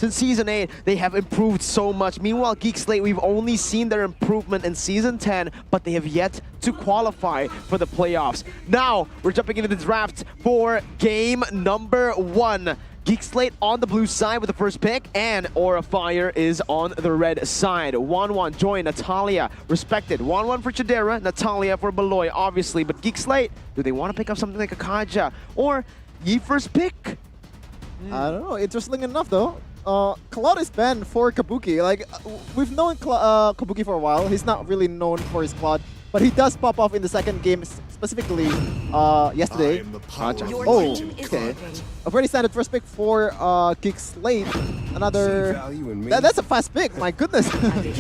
Since Season 8, they have improved so much. Meanwhile, Geek Slate, we've only seen their improvement in Season 10, but they have yet to qualify for the playoffs. Now, we're jumping into the draft for game number 1. Geek Slate on the blue side with the first pick, and Aura Fire is on the red side. 1-1, join Natalia, respected. 1-1 for Chidera, Natalia for Beloy, obviously. But Geek Slate, do they want to pick up something like a Kaja? Or Yi first pick? I don't know. Interesting enough, though. Cloud is banned for Kabuki. Like, we've known Kabuki for a while. He's not really known for his Cloud, but he does pop off in the second game, specifically yesterday. Oh, okay. A pretty standard first pick for Geek Slate. Another... That's a fast pick, my goodness.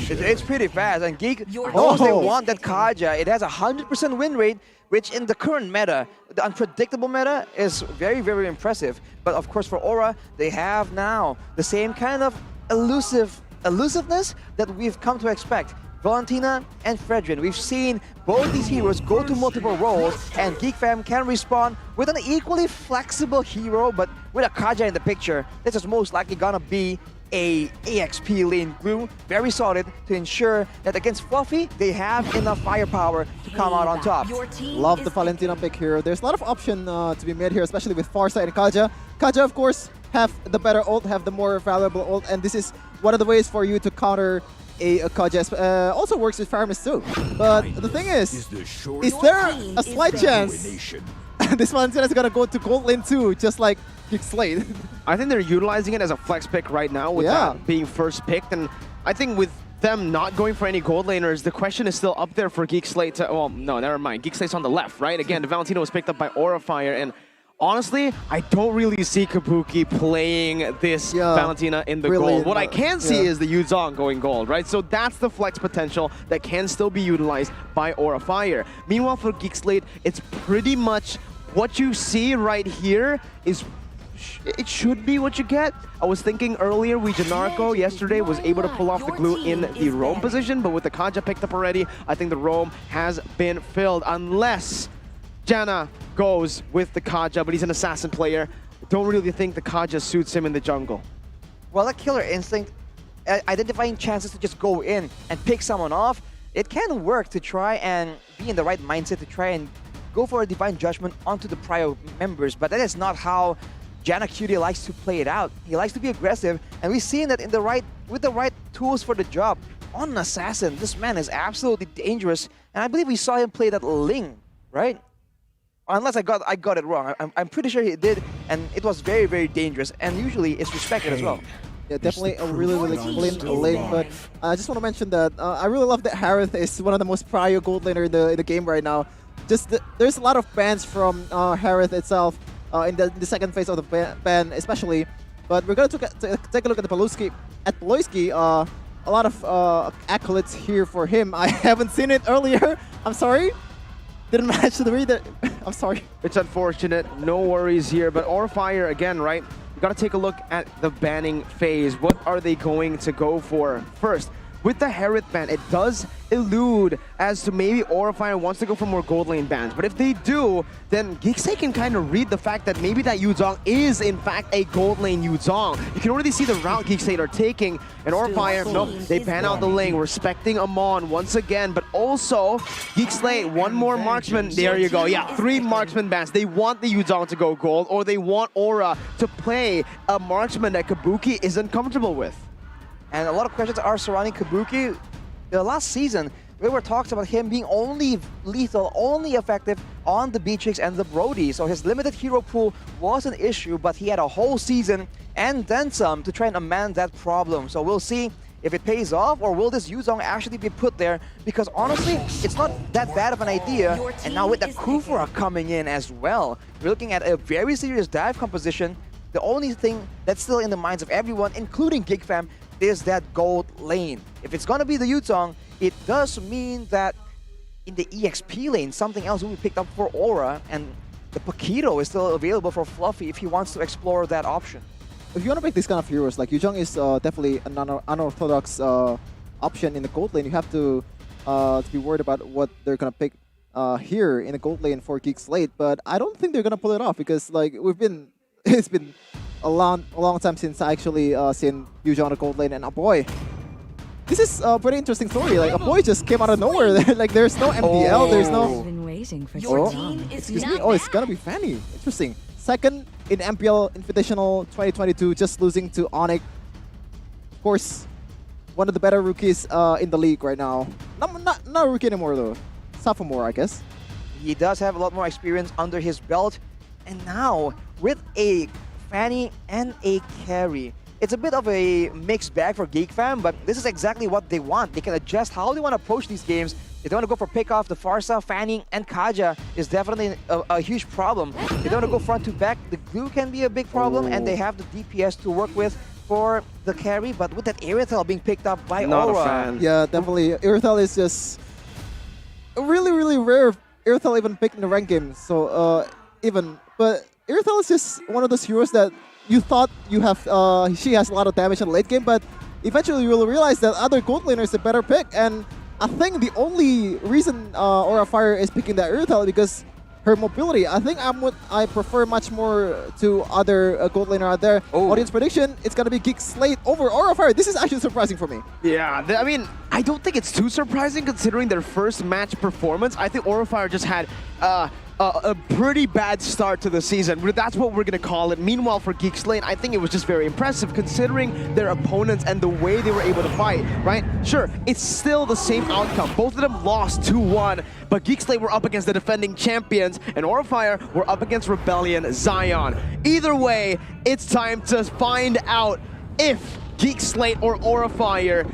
It's pretty fast, and Geek knows they want that Kaja. It has a 100% win rate, which in the current meta, the unpredictable meta, is very, very impressive. But of course for Aura, they have now the same kind of elusiveness that we've come to expect. Valentina and Fredrin. We've seen both these heroes go to multiple roles, and Geek Fam can respond with an equally flexible hero, but with a Kaja in the picture, this is most likely gonna be a EXP lane glue, very solid to ensure that against Fluffy, they have enough firepower to come out on top. Love the Valentina pick here. There's a lot of option to be made here, especially with Farsight and Kaja. Kaja, of course, have the better ult, have the more valuable ult, and this is one of the ways for you to counter a Kaja. Also works with Faramis too. But the thing is there a slight chance this Valentina is gonna go to gold lane too, just like Geek Slate? I think they're utilizing it as a flex pick right now with that being first picked, and I think with them not going for any gold laners, the question is still up there for Geek Slate to, well, no, never mind. Geek Slate's on the left, right? Again, the Valentina was picked up by Aura Fire, and honestly, I don't really see Kabuki playing this Valentina in the gold. What I can see is the Yuzong going gold, right? So that's the flex potential that can still be utilized by Aura Fire. Meanwhile, for Geek Slate, it's pretty much what you see right here is it should be what you get. I was thinking earlier, Janarko yesterday was able to pull off the glue in the roam position, but with the Kaja picked up already, I think the roam has been filled, unless Janna goes with the Kaja, but he's an assassin player. Don't really think the Kaja suits him in the jungle. Well, that killer instinct, identifying chances to just go in and pick someone off, it can work to try and be in the right mindset to try and go for a divine judgment onto the prior members, but that is not how Janna Cutie likes to play it out. He likes to be aggressive, and we've seen that with the right tools for the job. On an assassin, this man is absolutely dangerous, and I believe we saw him play that Ling, right? Unless I got it wrong. I'm pretty sure he did, and it was very, very dangerous, and usually it's respected as well. Yeah, definitely a really, really clean lane, but I just want to mention that I really love that Harith is one of the most prio gold laner in the game right now. There's a lot of bans from Harith itself in the second phase of the ban, especially. But we're going to take a look at the Peloyski. A lot of accolades here for him. I haven't seen it earlier. I'm sorry. Didn't manage to read it. I'm sorry. It's unfortunate. No worries here. But Aura Fire, again, right? We got to take a look at the banning phase. What are they going to go for? First, with the Harith ban, it does elude as to maybe Aura Fire wants to go for more gold lane bans. But if they do, then Geek Slate can kind of read the fact that maybe that Yuzong is in fact a gold lane Yuzong. You can already see the route Geek Slate are taking. And Aura Fire, no, they ban out the lane, respecting Amon once again. But also, Geek Slate, one more marksman. There you go. Yeah, 3 marksman bans. They want the Yuzong to go gold, or they want Aura to play a marksman that Kabuki isn't comfortable with. And a lot of questions are surrounding Kabuki. The last season, there were talks about him being only lethal, only effective on the Beatrix and the Brody. So his limited hero pool was an issue, but he had a whole season and then some to try and amend that problem. So we'll see if it pays off, or will this Yuzong actually be put there? Because honestly, it's not that bad of an idea. And now with the Kufra coming in as well, we're looking at a very serious dive composition. The only thing that's still in the minds of everyone, including Geek Fam, is that gold lane. If it's gonna be the Yuzong, it does mean that in the EXP lane, something else will be picked up for Aura, and the Paquito is still available for Fluffy if he wants to explore that option. If you want to pick these kind of heroes, like Yuzong is definitely an unorthodox option in the gold lane. You have to be worried about what they're gonna pick here in the gold lane for Geek Slate, but I don't think they're gonna pull it off because like it's been a long time since I actually seen Yuja on the gold lane, and boy, this is a pretty interesting story. Like boy just came out of nowhere. Like there's no MPL, there's no. Been waiting for Your so team long. is Excuse me. not Oh, it's back. gonna be Fanny. Interesting. Second in MPL Invitational 2022, just losing to Onyx. Of course, one of the better rookies in the league right now. Not a rookie anymore though. Sophomore, I guess. He does have a lot more experience under his belt. And now, with a Fanny and a carry, it's a bit of a mixed bag for Geek Fam, but this is exactly what they want. They can adjust how they want to approach these games. If they want to go for pick-off, the Farsa, Fanny, and Kaja is definitely a huge problem. If they don't want to go front to back, the glue can be a big problem, and they have the DPS to work with for the carry, but with that Aerithel being picked up by Not Aura. a fan. Yeah, definitely. Aerithel is just really rare. Aerithel even picked in the ranked game. So but Aerithel is just one of those heroes that you thought you have. She has a lot of damage in the late game, but eventually you will realize that other gold laner is a better pick. And I think the only reason Aura Fire is picking that Aerithel because her mobility. I think I prefer much more to other gold laner out there. Oh. Audience prediction: it's gonna be Geek Slate over Aura Fire. This is actually surprising for me. Yeah, I mean, I don't think it's too surprising considering their first match performance. I think Orifire just had a pretty bad start to the season. That's what we're going to call it. Meanwhile, for Geek Slate, I think it was just very impressive considering their opponents and the way they were able to fight, right? Sure, it's still the same outcome. Both of them lost 2-1, but Geek Slate were up against the defending champions, and Orifire were up against Rebellion Zion. Either way, it's time to find out if Geek Slate or Orifire,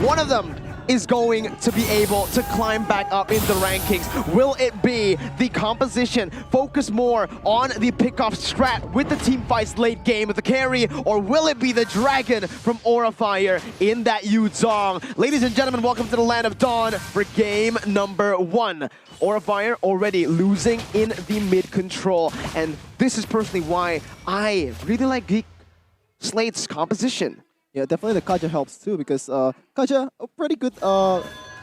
one of them is going to be able to climb back up in the rankings. Will it be the composition, focus more on the pick-off strat with the team fights late game with the carry, or will it be the dragon from Orifire in that Yuzong? Ladies and gentlemen, welcome to the Land of Dawn for game number 1. Orifire already losing in the mid control, and this is personally why I really like Geek Slate's composition. Yeah, definitely the Kaja helps too because Kaja, a pretty good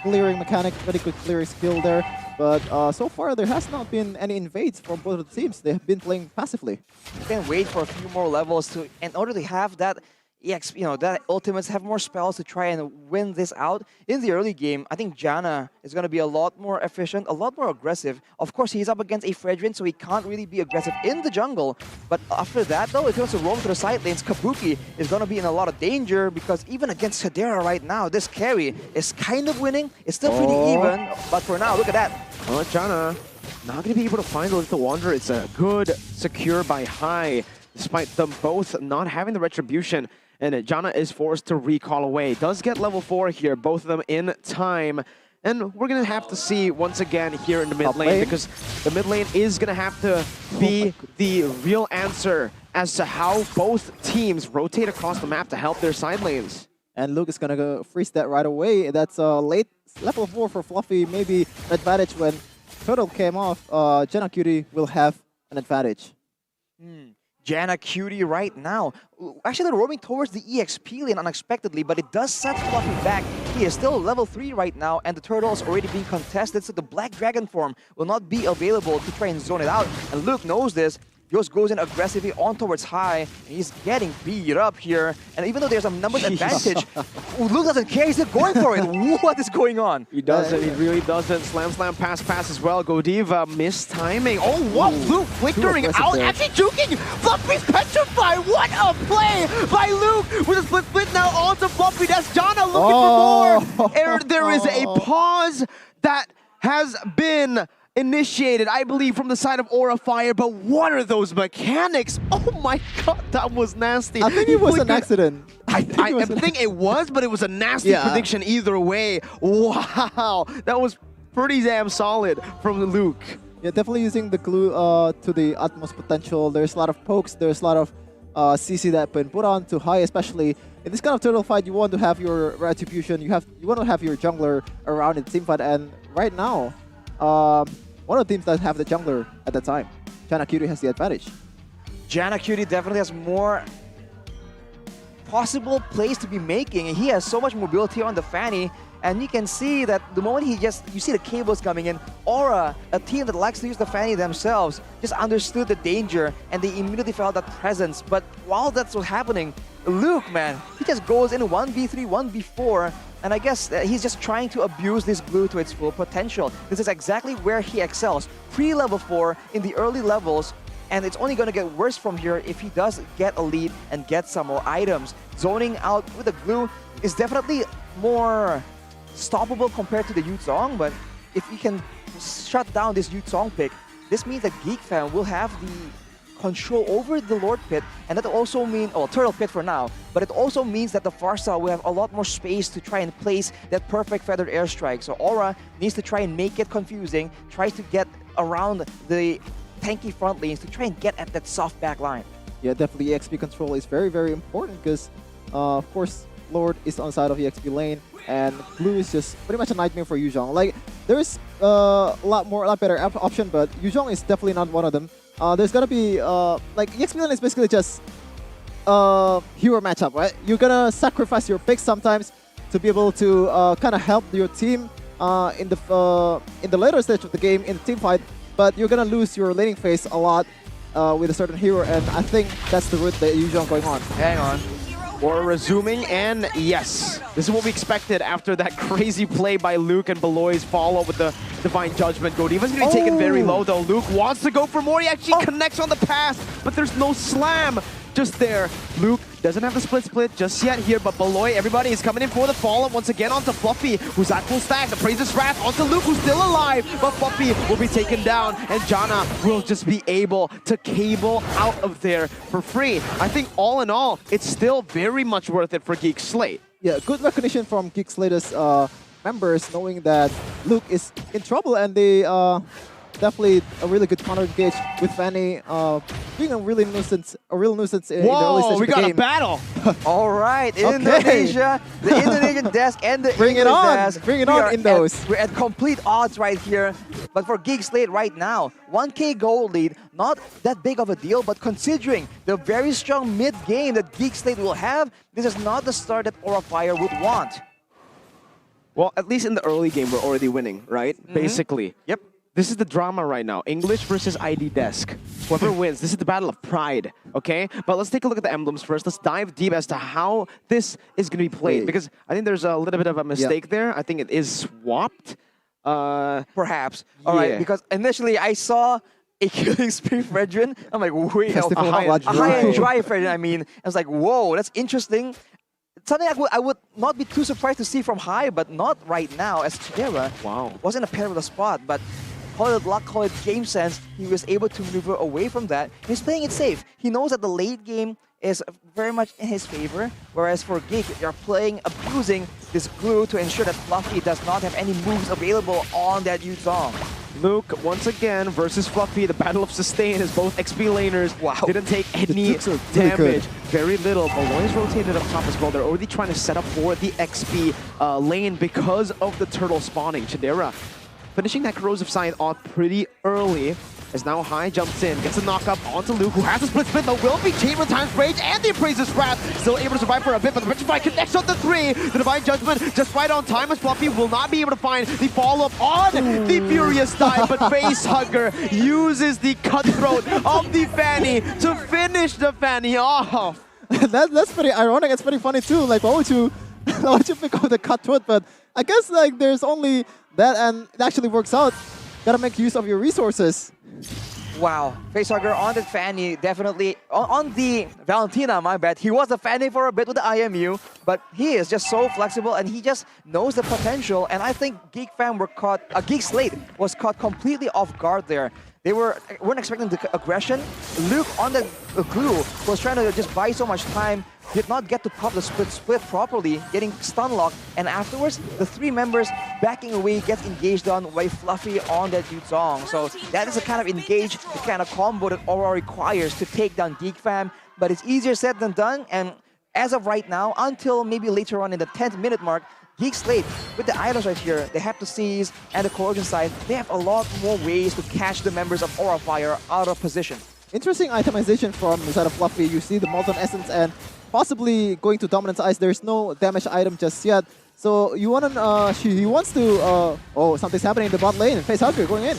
clearing mechanic, pretty good clearing skill there. But so far there has not been any invades from both of the teams. They have been playing passively. You can wait for a few more levels in order to have that that ultimates have more spells to try and win this out. In the early game, I think Janna is going to be a lot more efficient, a lot more aggressive. Of course, he's up against a Fredrin, so he can't really be aggressive in the jungle. But after that, though, if he wants to roam to the side lanes, Kabuki is going to be in a lot of danger because even against Hedera right now, this carry is kind of winning. It's still pretty even, but for now, look at that. Well, Janna not going to be able to find the Little Wanderer. It's a good secure by high, despite them both not having the retribution. And Janna is forced to recall away. Does get level 4 here, both of them in time. And we're going to have to see once again here in the mid lane, because the mid lane is going to have to be the real answer as to how both teams rotate across the map to help their side lanes. And Luke is gonna go freeze that right away. That's late level 4 for Fluffy. Maybe an advantage when Turtle came off. Janna Cutie will have an advantage. Janna Cutie right now. Actually, they're roaming towards the EXP lane unexpectedly, but it does set Fluffy back. He is still level 3 right now, and the turtle is already being contested, so the Black Dragon form will not be available to try and zone it out. And Luke knows this. Just goes in aggressively on towards high, and he's getting beat up here. And even though there's a numbers advantage, Luke doesn't care, he's still going for it. What is going on? He doesn't, he really doesn't. Slam, pass as well. Godiva, missed timing. Oh, what? Luke flickering out, there. actually juking! Fluffy's petrified! What a play by Luke! With a split now onto Fluffy. That's Janna looking for more! There is a pause that has been initiated, I believe, from the side of Orifire, but what are those mechanics? Oh my god, that was nasty. I think it was an accident. I think it was, but it was a nasty prediction either way. Wow, that was pretty damn solid from Luke. Yeah, definitely using the glue to the utmost potential. There's a lot of pokes, there's a lot of CC that have been put on to high, especially in this kind of turtle fight. You want to have your retribution, you want to have your jungler around in team fight, and right now, one of the teams that have the jungler at the time, Janna Cutie has the advantage. Janna Cutie definitely has more possible plays to be making. He has so much mobility on the Fanny, and you can see that the moment you see the cables coming in, Aura, a team that likes to use the Fanny themselves, just understood the danger, and they immediately felt that presence. But while that's what's happening, Luke, man, he just goes in 1v3, 1v4, and I guess he's just trying to abuse this glue to its full potential. This is exactly where he excels. Pre-level 4 in the early levels, and it's only going to get worse from here if he does get a lead and get some more items. Zoning out with the glue is definitely more stoppable compared to the Yuzong, but if he can shut down this Yuzong pick, this means that Geek Fan will have the control over the Lord Pit, and that also means, Turtle Pit for now, but it also means that the Pharsa will have a lot more space to try and place that perfect feathered airstrike. So Aura needs to try and make it confusing, tries to get around the tanky front lanes to try and get at that soft back line. Yeah, definitely EXP control is very, very important because, of course, Lord is on the side of EXP lane, and Blue is just pretty much a nightmare for Yuzhong. Like, there's a lot better option, but Yuzhong is definitely not one of them. There's gonna be, like, EXP lane is basically just hero matchup, right? You're gonna sacrifice your picks sometimes to be able to kind of help your team in the later stage of the game, in the team fight, but you're gonna lose your laning phase a lot with a certain hero, and I think that's the route that Yuzhong going on. Hang on. We're resuming, and yes, this is what we expected after that crazy play by Luke and Beloy's follow-up with the Divine Judgment. Godiva's going to be taken very low, though. Luke wants to go for more. He actually connects on the pass, but there's no slam just there. Luke doesn't have the split just yet here, but Beloy, everybody is coming in for the follow-up once again onto Fluffy, who's at full stack. The Praise's Wrath onto Luke, who's still alive, but Fluffy will be taken down, and Janna will just be able to cable out of there for free. I think all in all, it's still very much worth it for Geek Slate. Yeah, good recognition from Geek Slate's members, knowing that Luke is in trouble, and they definitely a really good counter engage with Fanny being a real nuisance in the early stage of the game. Whoa, we got a battle! All right, Indonesia, the Indonesian desk and the Bring it English on! desk. Bring it on, Indos! We're at complete odds right here. But for Geek Slate right now, 1k gold lead, not that big of a deal, but considering the very strong mid-game that Geek Slate will have, this is not the start that Aura Fire would want. Well, at least in the early game, we're already winning, right? Basically. Yep. This is the drama right now. English versus ID Desk. Whoever wins, this is the battle of pride, okay? But let's take a look at the emblems first. Let's dive deep as to how this is going to be played. Because I think there's a little bit of a mistake there. I think it is swapped. Perhaps. All right, because initially I saw a Killing Spree Fredrin. I'm like, wait, a high and dry Fredrin, I mean. I was like, whoa, that's interesting. Something I would not be too surprised to see from high, but not right now, as Chidera wasn't a pair with a spot, but call it luck, call it game sense, he was able to maneuver away from that. He's playing it safe. He knows that the late game is very much in his favor, whereas for Geek, you're playing, abusing this glue to ensure that Fluffy does not have any moves available on that Yuzong. Luke, once again, versus Fluffy, the battle of sustain as both XP laners didn't take any damage. Very little. Beloy's rotated up top as well. They're already trying to set up for the XP lane because of the turtle spawning. Chidera finishing that corrosive sign off pretty early. As now High jumps in, gets a knock-up onto Luke, who has a split, though will be Chamber times Rage and the Praise's Wrath. Still able to survive for a bit, but the Petrify connects on the 3. The Divine Judgment just right on time as Fluffy will not be able to find the follow-up on the Furious Dive, but Facehugger uses the Cutthroat of the Fanny to finish the Fanny off. That's pretty ironic. It's pretty funny too. Like, why would you pick up the Cutthroat? But I guess like there's only that, and it actually works out. Gotta make use of your resources. Wow, Facehugger on the Fanny, definitely. On the Valentina, my bad. He was the Fanny for a bit with the IMU, but he is just so flexible and he just knows the potential. And I think Geek Slate was caught completely off guard there. They weren't expecting the aggression. Luke on the glue was trying to just buy so much time, did not get to pop the split properly, getting stun locked, and afterwards, the 3 members backing away gets engaged on by Fluffy on that Yuzong. So that is the kind of engage, the kind of combo that Aura requires to take down Geek Fam, but it's easier said than done, and as of right now, until maybe later on in the 10th minute mark, Geek Slate, with the items right here, they have to seize, and the corrosion side, they have a lot more ways to catch the members of Aura Fire out of position. Interesting itemization from the side of Fluffy. You see the Molten Essence and possibly going to Dominance Ice. There's no damage item just yet. So he wants to... oh, something's happening in the bot lane. Facehugger going in.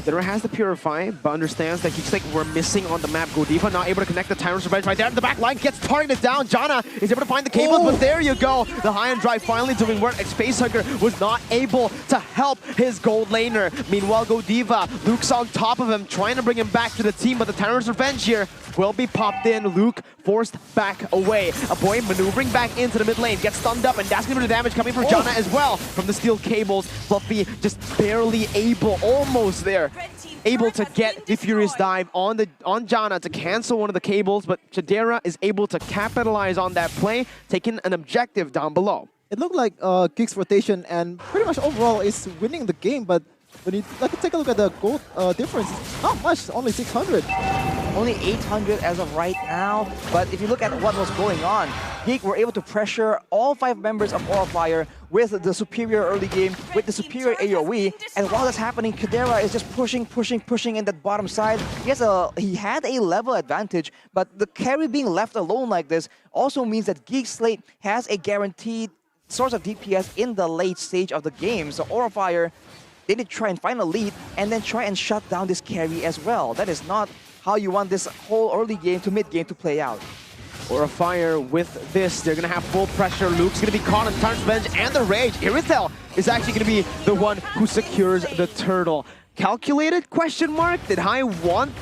There has the Purify, but understands that Geek Slate were missing on the map. Godiva not able to connect the Tyrant's Revenge right there. The back line gets targeted down. Janna is able to find the cables, but there you go. The high and dry finally doing work. Facehugger was not able to help his gold laner. Meanwhile, Godiva, Luke's on top of him, trying to bring him back to the team, but the Tyrant's Revenge here will be popped in. Luke forced back away. A boy maneuvering back into the mid lane, gets stunned up, and that's going to be the damage coming from Janna as well. From the steel cables, Fluffy just barely able, almost there, able to get the Furious Dive on Janna to cancel one of the cables, but Chidera is able to capitalize on that play, taking an objective down below. It looked like Geek's rotation and pretty much overall is winning the game, but when you take a look at the gold difference, it's not much, only 600. Only 800 as of right now, but if you look at what was going on, Geek were able to pressure all 5 members of Aura Fire with the superior early game, with the superior AoE, and while that's happening, Kadera is just pushing in that bottom side. He had a level advantage, but the carry being left alone like this also means that Geek Slate has a guaranteed source of DPS in the late stage of the game. So Aura Fire, they need to try and find a lead and then try and shut down this carry as well. That is not how you want this whole early game to mid game to play out. Aura Fire with this, they're going to have full pressure. Luke's going to be caught on Tyrant's Revenge and the Rage. Irithel is actually going to be the one who secures the turtle. Calculated? Question mark? Did High want?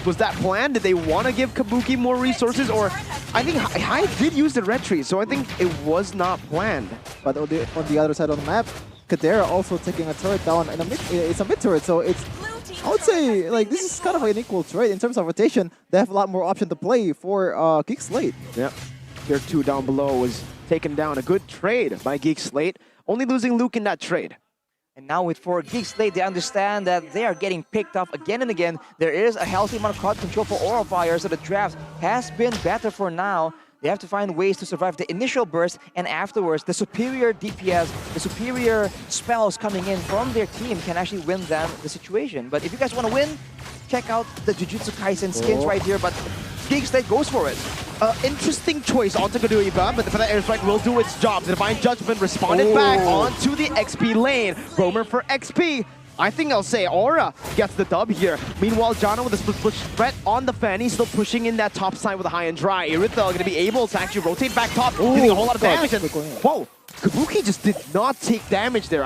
Was that planned? Did they want to give Kabuki more resources? Or I think High did use the retreat, so I think it was not planned. But on the other side of the map, Kadera also taking a turret down, and it's a mid turret, so it's, I would say, like, this is kind of an equal trade in terms of rotation. They have a lot more option to play for Geek Slate. Yeah, Tier 2 down below was taken down. A good trade by Geek Slate, only losing Luke in that trade. And now for Geek Slate, they understand that they are getting picked off again and again. There is a healthy amount of crowd control for Aura Fire, so the draft has been better for now. They have to find ways to survive the initial burst, and afterwards, the superior DPS, the superior spells coming in from their team can actually win them the situation. But if you guys want to win, check out the Jujutsu Kaisen skins right here, but Geek Slate goes for it. Interesting choice onto Godiva, but the airstrike will do its job. The Divine Judgment responded back onto the XP lane. Roamer for XP. I think I'll say Aura gets the dub here. Meanwhile, Janna with a split push threat on the Fanny, still pushing in that top side with a high and dry. Irithel going to be able to actually rotate back top, dealing a whole lot of damage. And, whoa, Kabuki just did not take damage there.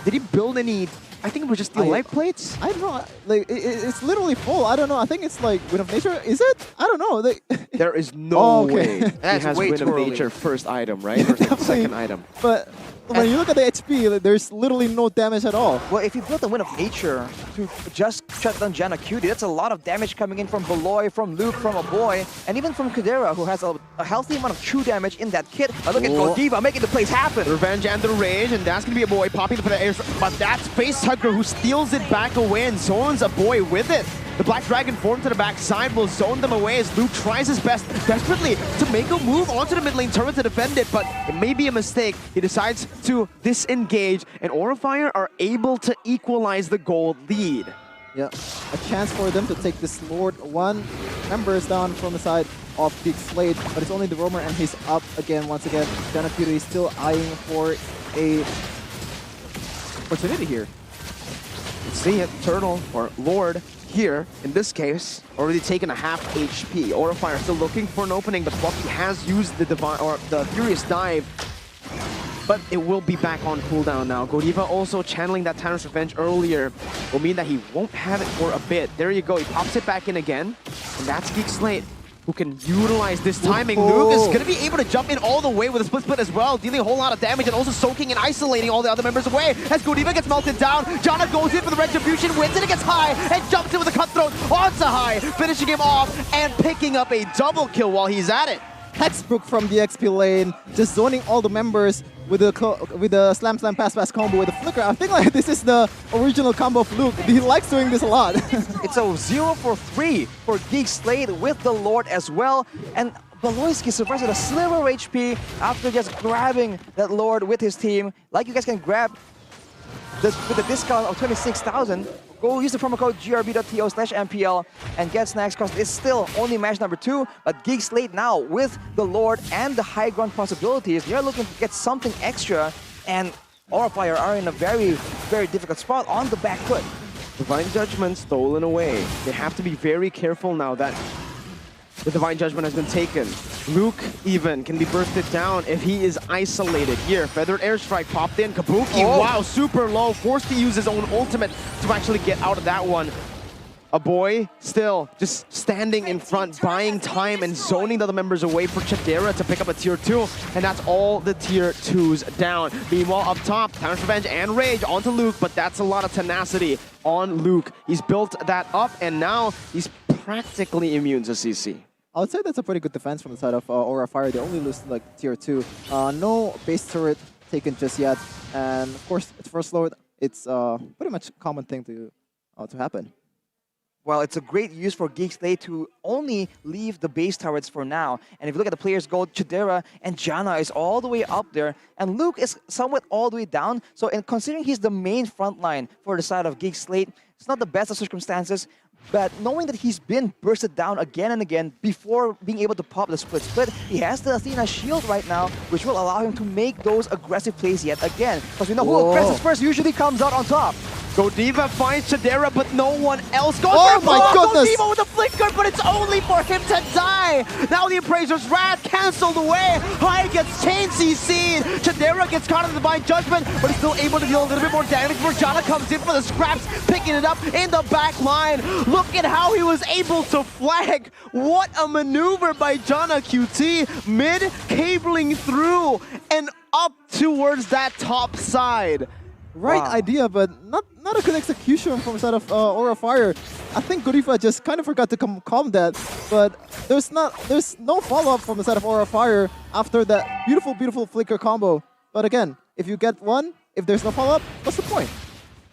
Did he build any? I think it was just the life plates. I don't know. Like it's literally full. I don't know. I think it's like Wind of Nature. Is it? I don't know. There is no way That's he has way Wind of Nature first item, right? Or second item. But when you look at the HP, there's literally no damage at all. Well, if you build a Wind of Nature to just shut down Janna Cutie, that's a lot of damage coming in from Beloy, from Luke, from a boy, and even from Kadera, who has a healthy amount of true damage in that kit. But look at Godiva making the plays happen. Revenge and the Rage, and that's going to be a boy popping for the air. But that's Facehugger who steals it back away and zones a boy with it. The Black Dragon form to the backside will zone them away as Luke tries his best desperately to make a move onto the mid lane turret to defend it, but it may be a mistake. He decides to disengage, and Aura Fire are able to equalize the gold lead. Yeah, a chance for them to take this Lord 1 members down from the side of Geek Slate, but it's only the Roamer and he's up again once again. Janna Cutie is still eyeing for a opportunity here. Let's see it, Turtle or Lord. Here, in this case, already taken a half HP. Aura Fire still looking for an opening, but Fluffy has used the Furious Dive. But it will be back on cooldown now. Godiva also channeling that Tyrant's Revenge earlier will mean that he won't have it for a bit. There you go, he pops it back in again. And that's Geek Slate, who can utilize this timing. Luke is going to be able to jump in all the way with a split as well, dealing a whole lot of damage and also soaking and isolating all the other members away. As Godiva gets melted down, Janna goes in for the Retribution, wins it, it gets High, and jumps in with a Cutthroat onto High, finishing him off and picking up a double kill while he's at it. Textbook from the XP lane, just zoning all the members with the slam pass combo with the flicker. I think like this is the original combo of Luke. He likes doing this a lot. It's a 0 for 3 for Geek Slate with the Lord as well. And Beloyski survives with a sliver of HP after just grabbing that Lord with his team. Like you guys can grab with a discount of 26,000. go use the promo code grb.to/MPL and get snacks, because it's still only match number 2. But Geek Slate now, with the Lord and the high ground possibilities, they're looking to get something extra, and Aura Fire are in a very, very difficult spot on the back foot. Divine Judgment stolen away. They have to be very careful now that the Divine Judgment has been taken. Luke even can be bursted down if he is isolated. Here, Feathered Airstrike popped in. Kabuki, wow, super low. Forced to use his own ultimate to actually get out of that one. A boy still just standing in front, buying time and zoning the other members away for Chadera to pick up a tier 2. And that's all the tier 2s down. Meanwhile, up top, Tyrant's Revenge and Rage onto Luke, but that's a lot of tenacity on Luke. He's built that up, and now he's practically immune to CC. I would say that's a pretty good defense from the side of Aura Fire. They only lose to like tier 2. No base turret taken just yet. And of course, it's first Lord. It's pretty much a common thing to happen. Well, it's a great use for Geek Slate to only leave the base turrets for now. And if you look at the players' gold, Chidera and Janna is all the way up there, and Luke is somewhat all the way down. So, in considering he's the main front line for the side of Geek Slate, it's not the best of circumstances. But knowing that he's been bursted down again and again before being able to pop the split, he has the Athena shield right now, which will allow him to make those aggressive plays yet again. Because we know who aggressive first usually comes out on top. Godiva finds Chadera, but no one else goes for for my goodness! Godiva with a flicker, but it's only for him to die! Now the Appraiser's Wrath cancelled away! Hai gets chain CC'd! Chadera gets caught in the Divine Judgment, but he's still able to deal a little bit more damage. Morjana comes in for the scraps, picking it up in the back line. Look at how he was able to flag! What a maneuver by Janna QT! Mid cabling through and up towards that top side. Right idea, but not a good execution from the side of Aura Fire. I think Godiva just kind of forgot to calm that, but there's no follow-up from the side of Aura Fire after that beautiful flicker combo. But again, if you get one, if there's no follow-up, what's the point?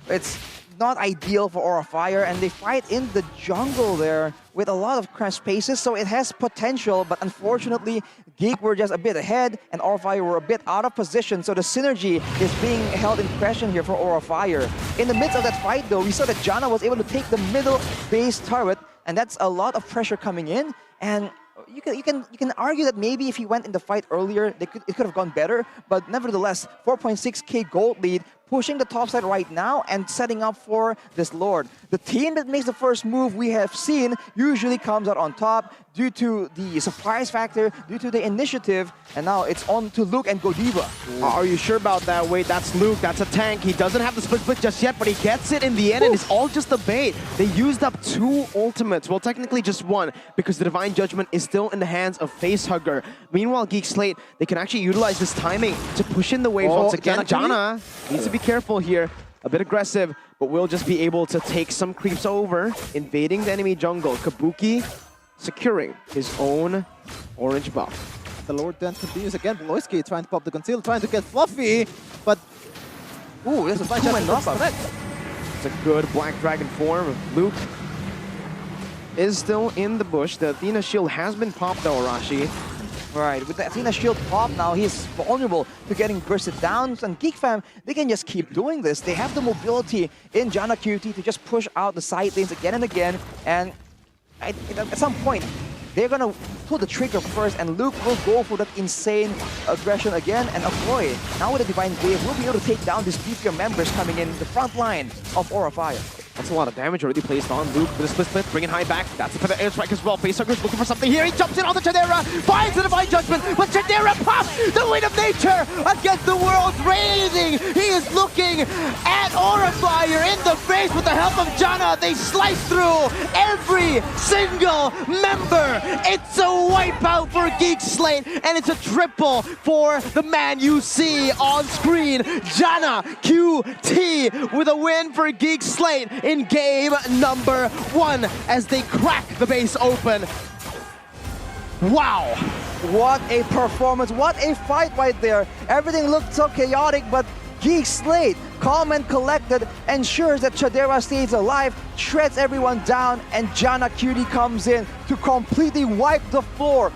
It's not ideal for Aura Fire, and they fight in the jungle there with a lot of crash spaces, so it has potential, but unfortunately, Geek were just a bit ahead, and Aura Fire were a bit out of position, so the synergy is being held in question here for Aura Fire. In the midst of that fight, though, we saw that Janna was able to take the middle base turret, and that's a lot of pressure coming in, and you can argue that maybe if he went in the fight earlier, it could have gone better, but nevertheless, 4.6k gold lead, pushing the top side right now and setting up for this Lord. The team that makes the first move we have seen usually comes out on top due to the surprise factor, due to the initiative, and now it's on to Luke and Godiva. Are you sure about that? Wait, that's Luke, that's a tank. He doesn't have the split just yet, but he gets it in the end, and it's all just a bait. They used up 2 ultimates, well, technically just 1, because the Divine Judgment is still in the hands of Facehugger. Meanwhile, Geek Slate, they can actually utilize this timing to push in the waves once again. Janna needs to be careful here, a bit aggressive, but will just be able to take some creeps over, invading the enemy jungle. Kabuki securing his own orange buff. The Lord then continues again. Bloisky trying to pop the conceal, trying to get Fluffy, but ooh, there's a fight It's a good Black Dragon form. Luke is still in the bush. The Athena shield has been popped though, Arashi. Right, with the Athena shield pop now, he's vulnerable to getting bursted down. And Geek Fam, they can just keep doing this. They have the mobility in Janna QT to just push out the side lanes again and again. And at some point, they're gonna pull the trigger first, and Luke will go for that insane aggression again. And Avoid, now with the Divine Wave, will be able to take down these BPM members coming in the front line of Aura Fire. That's a lot of damage already placed on Luke with a split, bringing Hai back. That's for the airstrike as well. Facehugger's looking for something here. He jumps in on the Chadera, finds the Divine Judgment, but Chadera pops the Wind of Nature against the world's raising. He is looking at Aura Fire in the face with the help of Janna. They slice through every single member. It's a wipeout for Geek Slate, and it's a triple for the man you see on screen. Janna QT with a win for Geek Slate in game number 1 as they crack the base open. Wow. What a performance, what a fight right there. Everything looked so chaotic, but Geek Slate, calm and collected, ensures that Chadera stays alive, shreds everyone down, and Janna QT comes in to completely wipe the floor